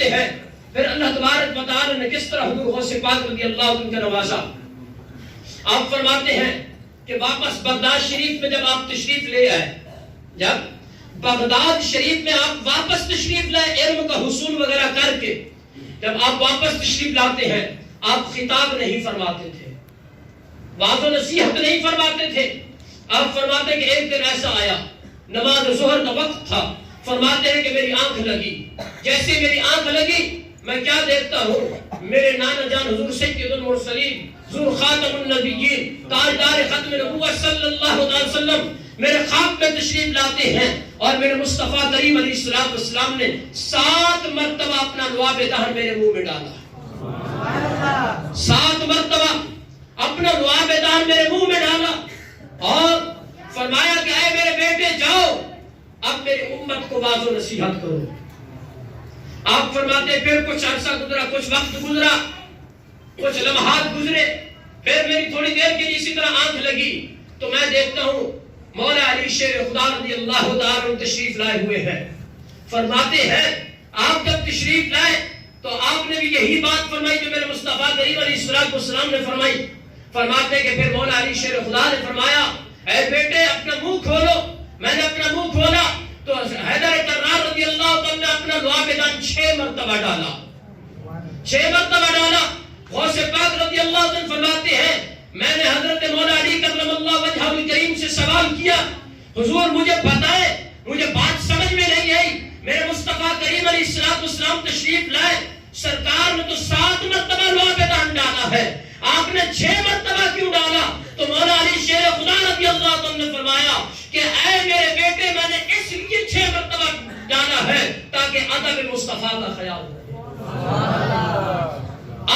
کرتے ہیں پھر اللہ تبارک و تعالی نے کس طرح حضور غوث پاک رضی اللہ عنہ کا نوازا۔ آپ فرماتے ہیں کہ واپس بغداد شریف میں جب آپ تشریف لے آئے، جب بغداد شریف میں آپ واپس تشریف لائے علم کا حصول وغیرہ کر کے، جب آپ واپس تشریف لاتے ہیں آپ خطاب نہیں فرماتے تھے، وعظ و نصیحت نہیں فرماتے تھے۔ آپ فرماتے ہیں کہ ایک دن ایسا آیا، نماز ظہر کا وقت تھا، فرماتے ہیں کہ میری آنکھ لگی، جیسے میری آنکھ لگی میں کیا دیکھتا ہوں، میرے نانا جان حضور سید المرسلین حضور خاتم النبیین تاجدار ختم نبوت صلی اللہ علیہ وسلم میرے خواب میں تشریف لاتے ہیں، اور میرے مصطفیٰ کریم علیہ السلام نے 7 مرتبہ اپنا لعاب دہن میرے منہ میں ڈالا، 7 مرتبہ اپنا لعاب دہن میرے منہ میں ڈالا، اور فرمایا کہ اے میرے بیٹے جاؤ اب میری امت کو واعظ و نصیحت کرو۔ آپ فرماتے پھر کچھ عرصہ گزرا، کچھ وقت گزرا، کچھ لمحات گزرے، پھر میری تھوڑی دیر کے لیے اسی طرح آنکھ لگی تو میں دیکھتا ہوں مولا علی شیر خدا رضی اللہ تعالیٰ تشریف لائے ہوئے ہیں۔ فرماتے ہیں آپ جب تشریف لائے تو آپ نے بھی یہی بات فرمائی جو میرے مصطفیٰ کریم علیہ السلام نے فرمائی۔ فرماتے ہیں کہ پھر مولا علی شیر خدا نے فرمایا اے بیٹے اپنا منہ کھولو۔ میں نے اپنا منہ کھولا تو حیدر کرار رضی اللہ عنہ نے اپنا لعاب دہن 6 مرتبہ ڈالا، 6 مرتبہ ڈالا۔ غوث پاک رضی اللہ عنہ فرماتے ہیں میں نے حضرت مولا علی کرم اللہ وجہہ الکریم سے سوال کیا، حضور مجھے بتائے، مجھے بات سمجھ میں نہیں آئی، میرے مصطفیٰ کریم علیہ السلام تشریف لائے، سرکار نے تو 7 مرتبہ لعاب دہن ڈالا ہے، آپ نے 6 مرتبہ کیوں ڈالا؟ تو مولا علی شیر خدا رضی اللہ عنہ نے فرمایا کہ اے میرے بیٹے میں نے اس لیے 6 مرتبہ ڈالا ہے تاکہ ادب مصطفیٰ کا خیال رہے،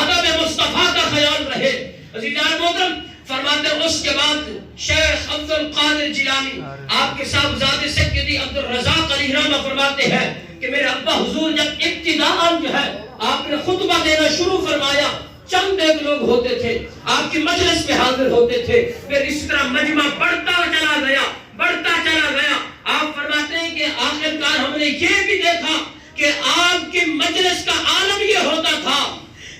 ادب مصطفیٰ کا خیال رہے۔ عزیزان محترم فرماتے ہیں اس کے بعد شیخ عبد القادر جیلانی آپ کے صاحبزادے سیدی عبد الرزاق علیہ رحمہ فرماتے ہیں کہ میرے ابا حضور جب ابتداءً جو ہے آپ نے خطبہ دینا شروع فرمایا، چند ایک لوگ ہوتے تھے، آپ کی مجلس میں حاضر ہوتے تھے، پھر اس طرح مجمع بڑھتا چلا گیا، بڑھتا چلا گیا۔ آپ فرماتے ہیں کہ آخرکار ہم نے یہ بھی دیکھا کہ آپ کی مجلس کا عالم یہ ہوتا تھا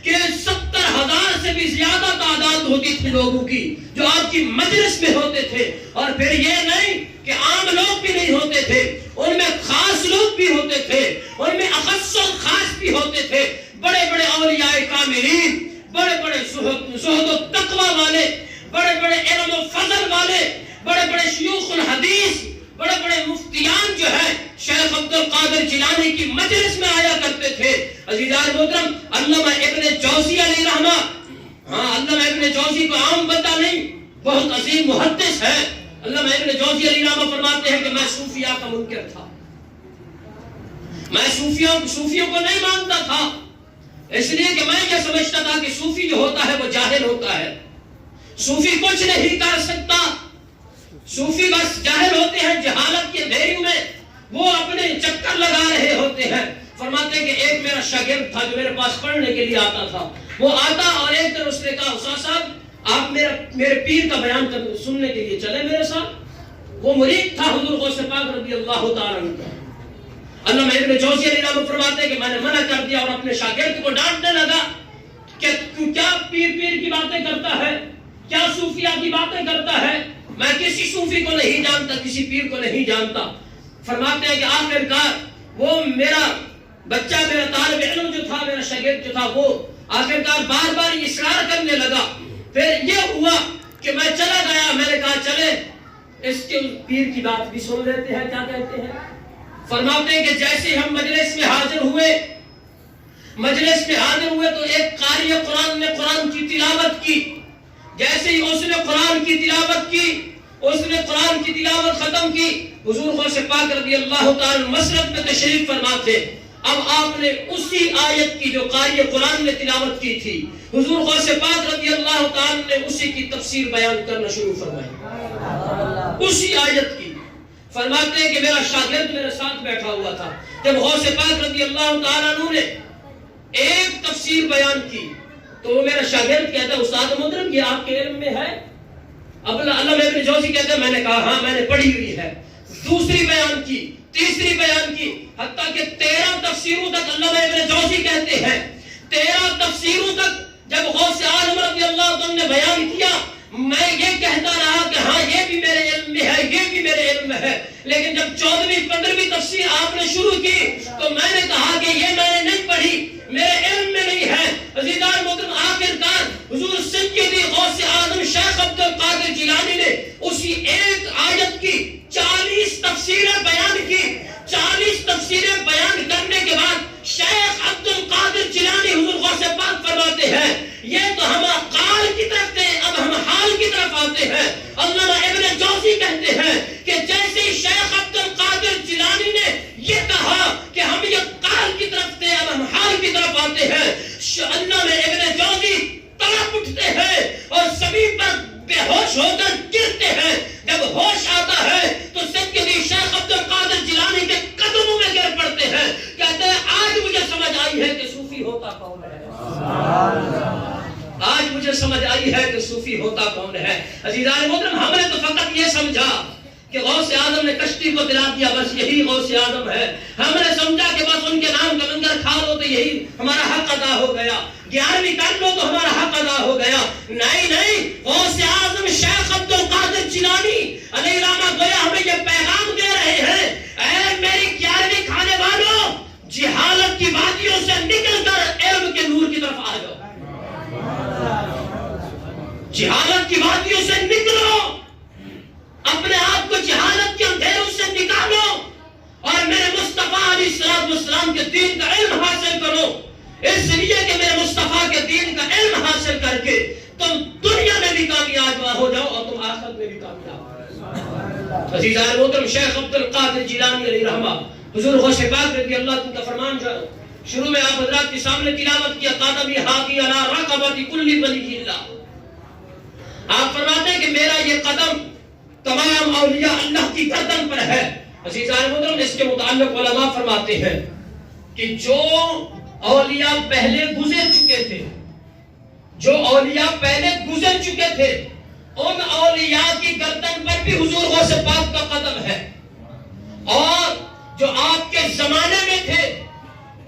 کہ 70,000 سے بھی زیادہ تعداد ہوتی تھی لوگوں کی جو آپ کی مجلس میں ہوتے تھے، اور پھر یہ نہیں کہ عام لوگ بھی نہیں ہوتے تھے، ان میں خاص لوگ بھی ہوتے تھے، ان میں اخص و خاص بھی ہوتے تھے، بڑے بڑے اولیاء کاملین، بڑے بڑے زہد و تقوی والے، بڑے بڑے علم و فضل والے، بڑے بڑے شیوخ الحدیث، بڑے بڑے مفتیان جو ہے شیخ عبد القادر جیلانی کی مجلس میں آیا کرتے تھے۔ عزیزان محترم علامہ ابن جوزی علیہ رحمہ، علامہ ابن جوزی کو عام بندہ نہیں، بہت عظیم محدث ہے، علامہ ابن جوزی علیہ رحمہ فرماتے ہیں کہ میں صوفیاء کا منکر تھا، میں صوفیوں کو نہیں مانتا تھا، اس لیے کہ میں یہ سمجھتا تھا کہ صوفی جو ہوتا ہے وہ جاہل ہوتا ہے، صوفی کچھ نہیں کر سکتا، صوفی بس جاہل ہوتے ہیں، جہالت کے دھیرے میں وہ اپنے چکر لگا رہے ہوتے ہیں۔ فرماتے ہیں کہ ایک میرا شاگرد تھا جو میرے پاس پڑھنے کے لیے آتا تھا، وہ آتا اور ایک دن اس نے کہا استاد صاحب آپ میرے پیر کا بیان سننے کے لیے چلے میرے ساتھ۔ وہ مرید تھا حضور غوث پاک رضی اللہ تعالیٰ عنہ کا۔ علامہ ابن جوزی علیہ رحمہ فرماتے ہیں کہ میں نے منع کر دیا اور اپنے شاگرد کو ڈانٹنے لگا کہ تو کیا پیر کی باتیں کرتا ہے، کیا صوفیاء کی باتیں کرتا ہے، میں کسی صوفی کو نہیں جانتا، کسی پیر کو نہیں جانتا۔ فرماتے ہیں کہ آخرکار وہ میرا بچہ، میرا طالب علم جو تھا، میرا شاگرد جو تھا، وہ آخرکار بار بار اصرار کرنے لگا۔ پھر یہ ہوا کہ میں چلا گیا، میں نے کہا چلے اس کے پیر کی بات بھی سن لیتے ہیں کیا کہتے ہیں۔ فرماتے ہیں کہ جیسے ہم مجلس میں حاضر ہوئے تو ایک قاری قرآن نے قرآن کی تلاوت کی، جیسے ہی اس نے قرآن کی تلاوت کی، اس نے قرآن کی تلاوت ختم کی، حضور غوث پاک رضی اللہ تعالی مسرت میں تشریف فرما تھے۔ اب آپ نے اسی آیت کی جو قاری قرآن نے تلاوت کی تھی، حضور غوث پاک رضی اللہ تعالی نے اسی کی تفسیر بیان کرنا شروع فرمائی، اسی آیت کی۔ فرماتے ہیں کہ میرا شاگرد میرے ساتھ بیٹھا ہوا تھا، جب غوث پاک رضی اللہ تعالیٰ عنہ نے ایک تفسیر بیان کی تو وہ میرا شاگرد کہتا ہے استاد محترم یہ آپ کے علم میں ہے؟ اب علامہ ابن جوزی کہتے ہیں میں نے کہا ہاں میں نے پڑھی ہوئی ہے۔ دوسری بیان کی، تیسری بیان کی، حتیٰ کہ 13 تفسیروں تک علامہ ابن جوزی کہتے ہیں 13 تفسیروں تک جب غوث اعظم رضی اللہ عنہ نے بیان کیا، میں یہ کہتا رہا کہ ہاں یہ بھی میرے علم میں ہے، یہ بھی میرے علم میں ہے، لیکن جب 14ویں 15ویں تفسیر آپ نے شروع کی تو میں نے کہا کہ یہ میں نے نہیں پڑھی، میرے علم میں نہیں ہے۔ عزیزان محترم، آخرکار حضور سیدی غوث اعظم شیخ عبد القادر جیلانی نے اسی ایک آیت کی 40 تفسیریں بیان کی۔ 40 تفسیریں بیان کرنے کے بعد شیخ عبد القادر جیلانی حضور غوث پاک فرماتے ہیں یہ تو ہم قال کی طرف تھے، اب ہم حال کی طرف آتے ہیں۔ علامہ ابن جوزی کہتے ہیں کہ جیسے شیخ عبد القادر جیلانی نے یہ کہا کہ ہم یہ قال کی طرف تھے، اب ہم حال کی طرف آتے ہیں، علامہ ابن جوزی تڑپ اٹھتے ہیں اور زمین پر بے ہوش ہو کر گرتے ہیں۔ جب ہوش آتا ہے تو سیدی شیخ عبد القادر جیلانی کے قدموں میں گر پڑتے ہیں، کہتے ہیں آج مجھے سمجھ آئی ہے کہ صوفی ہوتا کون ہے، آج مجھے سمجھ آئی ہے کہ صوفی ہوتا کون ہے۔ عزیزان محترم، ہم نے تو فقط یہ سمجھا کہ غوث اعظم نے کشتی کو دلا دیا، بس یہی غوث اعظم ہے۔ ہم نے سمجھا کہ بس ان کے نام کا لنگر کھا لو تو یہی ہمارا حق ادا ہو گیا، 11ویں کر لو تو ہمارا حق ادا ہو گیا۔ نہیں، غوث اعظم شیخ عبد القادر جیلانی علیہ الرحمہ گویا ہمیں یہ پیغام دے رہے ہیں، اے میری 11ویں کھانے والوں، جہالت کی وادیوں سے نکل کر علم کے نور کی طرف آ جاؤ، جہالت کی وادیوں سے نکلو، اپنے آپ کو جہالت کے اندھیروں سے نکالو اور میرے مصطفیٰ علیہ السلام کے دین کا علم حاصل کرو، اس لیے کہ میرے مصطفیٰ کے دین کا علم حاصل کر کے تم دنیا میں بھی کامیاب ہو جاؤ اور تم آخرت میں بھی کامیاب ہو۔ عزیزان محترم، شیخ عبد القادر جیلانی علیہ رحمہ حضور غوث پاک رضی اللہ عنہ کا فرمان جو شروع میں آپ حضرات کے سامنے تلاوت کیا، قدمی حاقی علی رقبۃ کل ولی اللہ، آپ فرماتے ہیں کہ میرا یہ قدم تمام اولیاء اللہ کی گردن پر ہے۔ عزیزان محترم، اس کے متعلق علماء فرماتے ہیں کہ جو اولیاء پہلے گزر چکے تھے، جو اولیاء پہلے گزر چکے تھے، ان اولیاء کی گردن پر بھی حضور غوث پاک کا قدم ہے، اور جو آپ کے زمانے میں تھے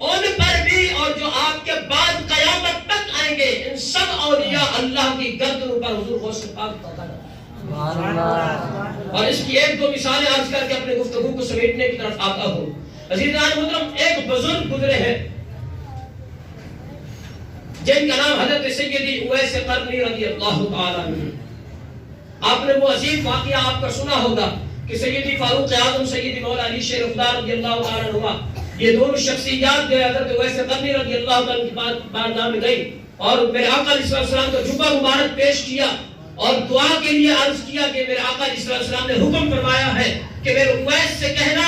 ان پر بھی، اور جو آپ کے بعد قیامت تک آئیں گے، ان سب اولیاء اللہ کی گردن پر حضور غوث پاک کا قدم ہے۔ اور اس کی ایک دو مثالیں عرض کر کے اپنے گفتگو کو سمیٹنے کی طرف آتا ہوں۔ عزیزان محترم، ایک بزرگ گزرے ہیں جن کا نام حضرت سیدی اویس قرنی رضی اللہ تعالیٰ عنہ۔ آپ نے وہ عظیم واقعہ آپ کا سنا ہوگا کہ سیدی فاروق اعظم، سیدی مولا علی شیر افدار رضی اللہ تعالیٰ عنہ، یہ دونوں شخصیات جو حضرت اویس قرنی رضی اللہ عنہ کی بارگاہ میں گئی اور میرے آقا علیہ السلام کو جبہ مبارک پیش کیا اور دعا کے لیے عرض کیا کہ میرے آقا علیہ السلام نے حکم فرمایا ہے کہ میرے اویس سے کہنا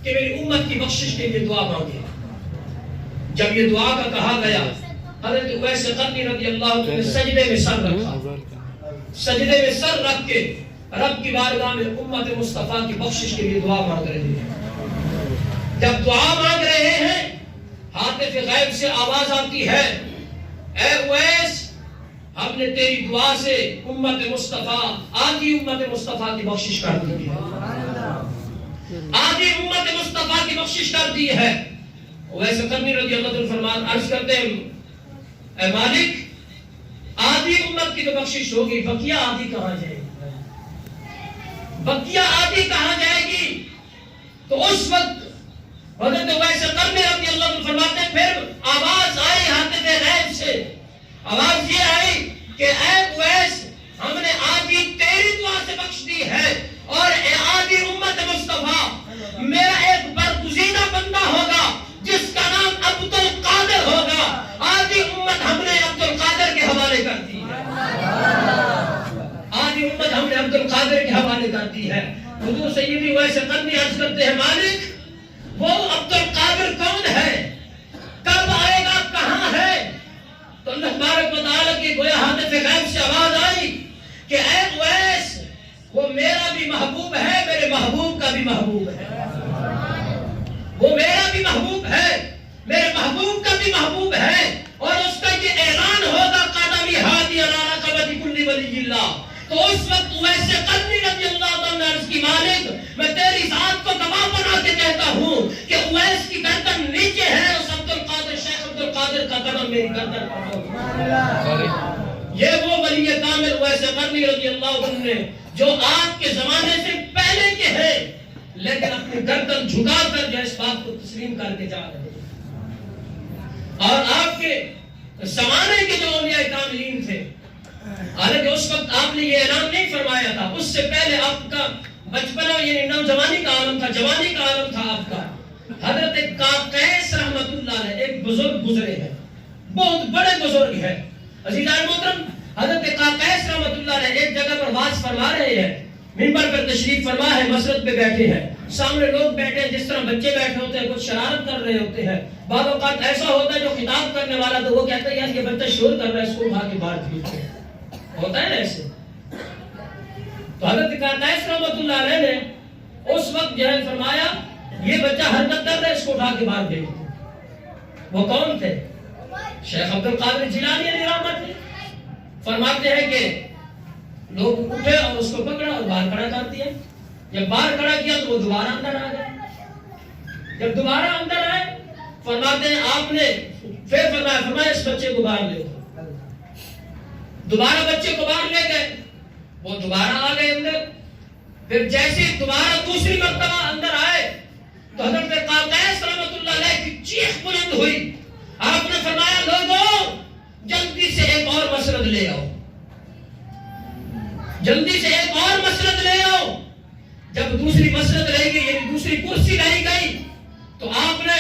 کہ میری امت کی بخشش کے لیے دعا مانگے۔ جب یہ دعا کا کہا گیا، حضرت اویس قرنی رضی اللہ عنہ نے سجدے میں سر رکھا، سجدے میں سر رکھ کے رب کی بارگاہ میں امت مصطفیٰ کی بخشش کے لیے دعا مانگ رہے ہیں۔ جب دعا مانگ رہے ہیں، حاطف غیب سے آواز آتی ہے، اے اویس، ہم نے تیری دعا سے امت مصطفیٰ، آدھی امت مصطفیٰ کی بخشش کر دی ہے، آدھی امت مصطفیٰ کی بخشش کر دی ہے۔ اویس قرنی رضی اللہ عنہ فرمان عرض کرتے ہیں، اے مالک، آدھی امت کی تو بخشش ہوگی، بقیہ آدھی کہاں جائے گی؟ بقیہ آدھی کہاں جائے گی؟ تو اس وقت حضرت اویس قرنی رضی اللہ عنہ فرماتے ہیں، پھر آواز آئی حاطف غیب سے، آواز یہ آئی کہ اے اویس، ہم نے آدھی تیری دعا سے بخش دی ہے اور آدھی امت مصطفیٰ، میرا ایک برگزیدہ بندہ ہوگا جس کا نام عبد القادر ہوگا، آدھی امت ہم نے عبد القادر کے حوالے کر دی ہے، آدھی امت ہم نے عبد القادر کے حوالے کر دی ہے۔ حضور سیدی اویس قرنی عرض کرتے ہیں، مالک، وہ عبد القادر کون ہے؟ کب آئے گا؟ کہاں ہے؟ تو اللہ تبارک و تعالیٰ کی گویا حاطف غیب سے آواز آئی کہ اے اویس، وہ میرا بھی محبوب ہے، میرے محبوب کا بھی محبوب ہے، وہ میرا بھی محبوب ہے، میرے محبوب کا بھی محبوب ہے، اور اس کا یہ اعلان ہوگا قدمی حاقی علی رقبۃ کل ولی اللہ۔ تو اس وقت اویس قرنی رضی اللہ عنہ نے عرض کی، مالک، میں تیری کہتا ہوں کہ اویس کی گردن نیچے ہے، اس عبد القادر شیخ عبد القادر کا قدم میری گردن پر ہو۔ یہ وہ ولی کامل اویس قرنی رضی اللہ عنہ نے جو آپ کے زمانے سے پہلے کے ہیں، لیکن اپنی گردن جھکا کر جو اس بات کو تسلیم کر کے جا رہے ہیں۔ اور آپ کے زمانے کے جو اولیاء کاملین تھے، حالانکہ اس وقت آپ نے یہ اعلان نہیں فرمایا تھا، اس سے پہلے آپ کا بچپنا یعنی نوجوانی کا عالم تھا، جوانی کا عالم تھا آپ کا۔ حضرت قیس رحمت اللہ علیہ ایک بزرگ گزرے ہیں، بہت بڑے بزرگ ہیں عزیزان محترم۔ حضرت قیس رحمت اللہ علیہ ایک جگہ پر واعظ فرما رہے ہیں، منبر پر تشریف فرما ہے، مسجد پہ بیٹھے ہیں، سامنے لوگ بیٹھے ہیں جس طرح بچے بیٹھے ہوتے ہیں، کچھ شرارت کر رہے ہوتے ہیں۔ بعض اوقات ایسا ہوتا ہے جو خطاب کرنے والا تو وہ کہتا ہے یار یہ بچہ شور کر رہا ہے، اس کو اٹھا کے باہر پھینکو، ہوتا ہے نا ایسے۔ تو حضرت قیس رحمت اللہ علیہ نے اس وقت جو ہے فرمایا یہ بچہ حرکت کر رہا ہے، اس کو اٹھا کے باہر پھینکو۔ وہ کون تھے؟ شیخ عبد القادر جیلانی علیہ رحمت تھے۔ فرماتے ہیں کہ لوگ اٹھے اور اس کو پکڑا اور باہر کھڑا کر دیا۔ جب باہر کھڑا کیا تو وہ دوبارہ اندر آ گئے۔ جب دوبارہ اندر آئے فرماتے ہیں آپ نے پھر فرمایا اس بچے کو باہر لے گئے، دوبارہ بچے کو باہر لے گئے، وہ دوبارہ آ گئے اندر۔ پھر جیسے دوبارہ دوسری مرتبہ اندر آئے تو حضرت قیس رحمت اللہ علیہ کی چیخ بلند ہوئی۔ آپ نے فرمایا لوگوں جلدی سے ایک اور مسند لے آؤ، جلدی سے ایک اور مسند لے آؤ۔ جب دوسری مسند رہی گئی یعنی دوسری کرسی رہی گئی تو آپ نے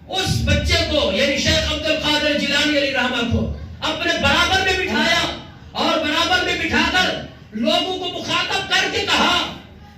اس بچے کو یعنی شیخ عبد القادر جیلانی علیہ رحمہ کو اپنے برابر میں بٹھایا اور برابر میں بٹھا کر لوگوں کو مخاطب کر کے کہا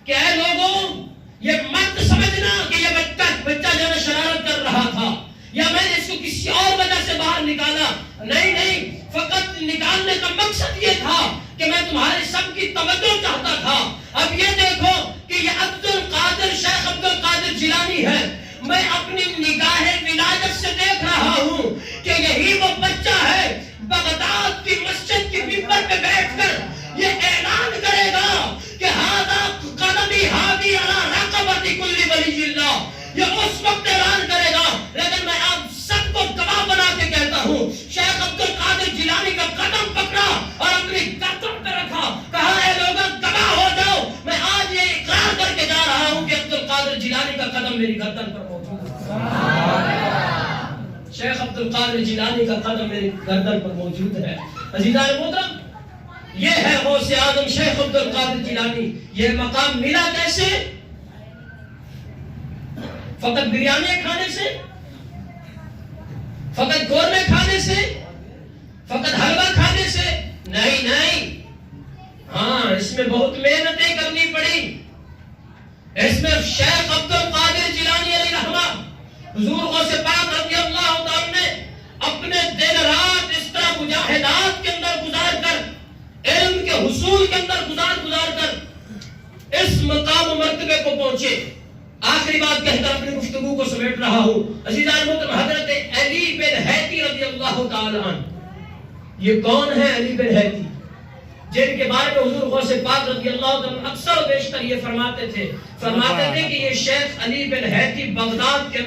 کہ اے لوگوں یہ مت سمجھنا کہ یہ بچہ جو ہے شرارت کر رہا تھا یا میں نے اس کو کسی اور وجہ سے باہر نکالا، نہیں، فقط نکالنے کا مقصد یہ تھا کہ میں تمہارے سب کی توجہ چاہتا تھا۔ اب یہ دیکھو کہ یہ عبد القادر شیخ عبد القادر جیلانی ہے، میں اپنی نگاہ ولایت سے دیکھ رہا ہوں کہ یہی وہ بچہ ہے بغداد کی مسجد کے منبر پہ بیٹھ کر یہ اعلان کرے گا کہ ھذا قدمی ھادی علی رقبۃ کل ولی اللہ۔ یہ اس وقت اعلان کرے گا، لیکن میں آپ سب کو گواہ بنا کے کہتا ہوں شیخ عبد القادر جیلانی کا قدم پکڑا اور اپنی گردن پہ رکھا، کہا اے لوگوں گواہ ہو جاؤ، میں آج یہ اقرار کر کے جا رہا ہوں کہ عبد القادر جیلانی کا قدم میری گردن پر موجود ہے۔ شیخ عبد القادر جیلانی کا قدم میری گردن پر موجود ہے۔ عزیزان محترم یہ ہے غوث اعظم شیخ عبد القادر جیلانی۔ یہ مقام ملا کیسے؟ فقط بریانی کھانے سے، فقط قورمے کھانے سے، فقط حلوہ کھانے سے؟ نہیں، ہاں اس میں بہت محنتیں کرنی پڑی۔ اس میں شیخ عبد القادر جیلانی علیہ رحمہ حضور غوث پاک رضی اللہ تعالیٰ نے اپنے دن رات اس طرح مجاہدات کے اندر گزار کر، علم کے حصول کے اندر گزار کر اس مقام و مرتبے کو پہنچے۔ آخری بات کہہ کر اپنی گفتگو کو سمیٹ رہا ہوں۔ عزیزان محترم حضرت علی بن حیتی رضی اللہ تعالیٰ عنہ، یہ کون ہے علی بن حیتی؟ جن کے بارے میں حضور غوث پاک رضی اللہ عنہ اکثر و بیشتر یہ فرماتے تھے کہ یہ شیخ علی بن حیتی بغداد کے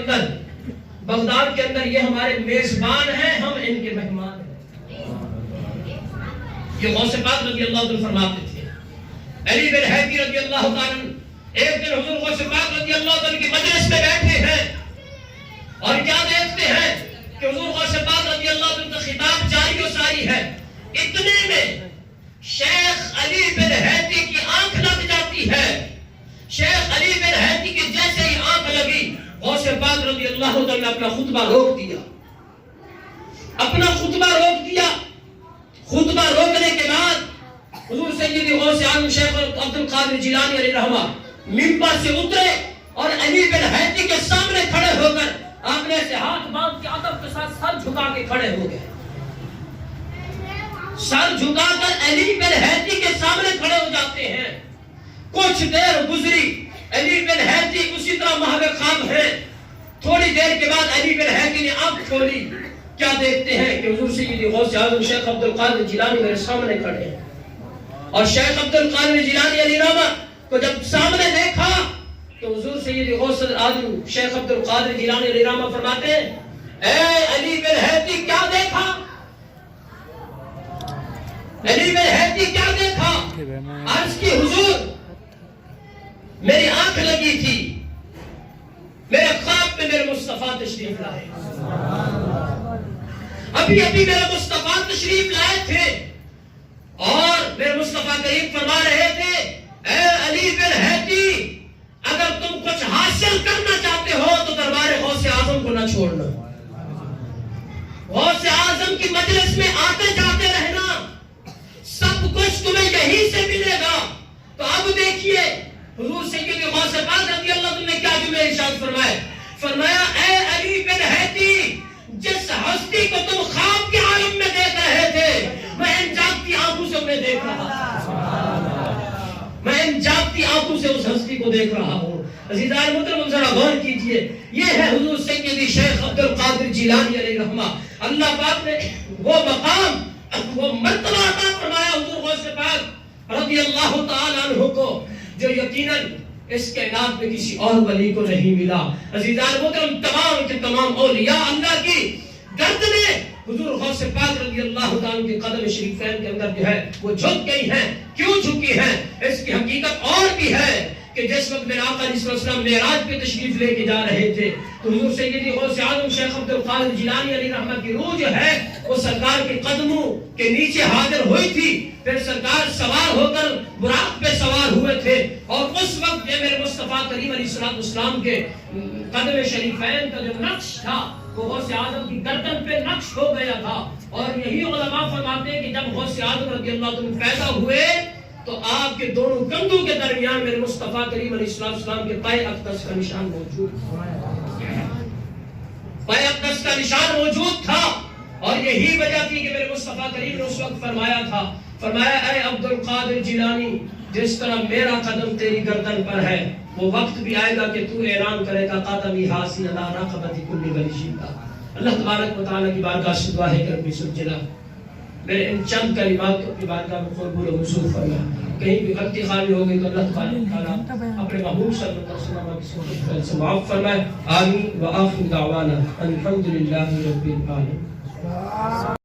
اندر یہ ہمارے میزبان ہیں، ہم ان کے مہمان ہیں۔ یہ غوث پاک رضی اللہ عنہ فرماتے تھے۔ علی بن حیتی رضی اللہ عنہ ایک دن حضور غوث پاک رضی اللہ عنہ کی مجلس میں بیٹھے ہیں اور کیا دیکھتے ہیں کہ حضور غوث پاک رضی اللہ عنہ کا خطاب جاری و ساری ہے۔ اتنے میں شیخ علی بن حیتی کی آنکھ لگ جاتی ہے۔ شیخ علی بن حیتی کی جیسے ہی آنکھ لگی غوث پاک رضی اللہ عنہ نے اپنا خطبہ روک دیا۔ خطبہ روکنے کے بعد حضور سیدی غوث اعظم شیخ عبد القادر جیلانی علیہ رحمہ منبر سے اترے اور علی بن حیتی کے سامنے کھڑے ہو کر آپ نے ایسے ہاتھ باندھ کے ادب کے ساتھ سر جھکا کے کھڑے ہو گئے۔ سر جھکا کر علی بن حیتی کے سامنے کھڑے ہو جاتے ہیں۔ کچھ دیر گزری، علی بن حیتی اسی طرح محو خواب ہے۔ تھوڑی دیر کے بعد علی بن حیتی نے آنکھ کھولی، کیا دیکھتے ہیں کہ حضور سیدی غوث اعظم شیخ عبد القادر جیلانی میرے سامنے کھڑے ہیں۔ اور شیخ عبد القادر جیلانی علیہ رحمہ کو جب سامنے دیکھا تو حضور سید غوث العالم شیخ عبد القادر جیلانی علیہ الرحمہ فرماتے ہیں اے علی بن حیتی کیا دیکھا؟ علی بن حیتی کیا دیکھا؟ عرض کی حضور میری آنکھ لگی تھی، میرے خواب میں میرے مصطفیٰ تشریف لائے، ابھی میرے مصطفیٰ تشریف لائے تھے اور میرے مصطفیٰ کریم فرما رہے تھے اے علی بن حیتی اگر تم کچھ حاصل کرنا چاہتے ہو تو دربار غوث اعظم کو نہ چھوڑنا، غوث اعظم کی مجلس میں آتے جاتے رہنا، سب کچھ تمہیں یہیں سے ملے گا۔ تو اب دیکھیے حضور سید غوث پاک رضی اللہ عنہ نے کیا جملہ ارشاد فرمایا اے علی بن حیتی جس ہستی کو تم خواب کے عالم میں دیکھ رہے تھے میں ان جاگتی آنکھوں سے انہیں دیکھ رہا تھا، میں ان جاگتی آنکھوں سے اس ہستی کو دیکھ رہا ہوں۔ عزیزان محترم ذرا غور کیجئے، یہ ہے حضور سیدی شیخ عبد القادر جیلانی علیہ الرحمہ۔ اللہ پاک نے وہ مقام وہ مرتبہ عطا فرمایا حضور غوث پاک رضی اللہ تعالی عنہ کو جو یقیناً اس کائنات میں کسی اور ولی کو نہیں ملا۔ عزیزان محترم تمام کے تمام اولیاء اللہ کی گردنیں حضور غوث پاک رضی اللہ تعالی کے قدم شریفین کے اندر جو ہے وہ جھک گئی ہیں۔ کیوں جھکی ہیں؟ اس کی حقیقت اور بھی ہے کہ جس وقت میرے آقا علیہ السلام معراج پہ تشریف لے کے جا رہے تھے تو حضور سیدی غوث اعظم شیخ عبد القادر جیلانی علیہ الرحمہ کی روح جو ہے وہ سرکار کے قدموں کے نیچے حاضر ہوئی تھی، پھر سرکار سوار ہو کر براق پہ سوار ہوئے تھے اور اس وقت یہ میرے مصطفیٰ کریم علیہ السلام کے قدم شریفین کا جو نقش تھا وہ غوث اعظم کی گردن پہ نقش ہو گیا تھا۔ اور یہی علماء فرماتے ہیں کہ جب غوث اعظم رضی اللہ عنہ پیدا ہوئے تو آپ کے دونوں کندھوں کے درمیان میرے مصطفیٰ کریم علیہ السلام کے پائے اقدس کا نشان موجود تھا، پائے اقدس کا نشان موجود تھا۔ اور یہی وجہ تھی کہ میرے مصطفیٰ کریم نے اس وقت فرمایا اے عبد القادر جیلانی جس طرح میرا قدم تیری گردن پر ہے وہ وقت بھی آئے گا کہ تو اعلان کرے گا قدمی حاصل اللہ رقبتی کل ولی شیطا۔ اللہ تبارک و تعالیٰ کی بارگاہ سے دعا ہے کہ رب سجلہ میرے ان چند کلمات کو اپنی بارگاہ میں قبول و منظور فرما، کہیں بھی غلطی خالی ہو گئی تو اللہ تعالیٰ اپنے محبوب صلی اللہ علیہ وسلم سے معاف فرمائے۔ آمین و آخر دعوانا الحمدللہ رب العالمین۔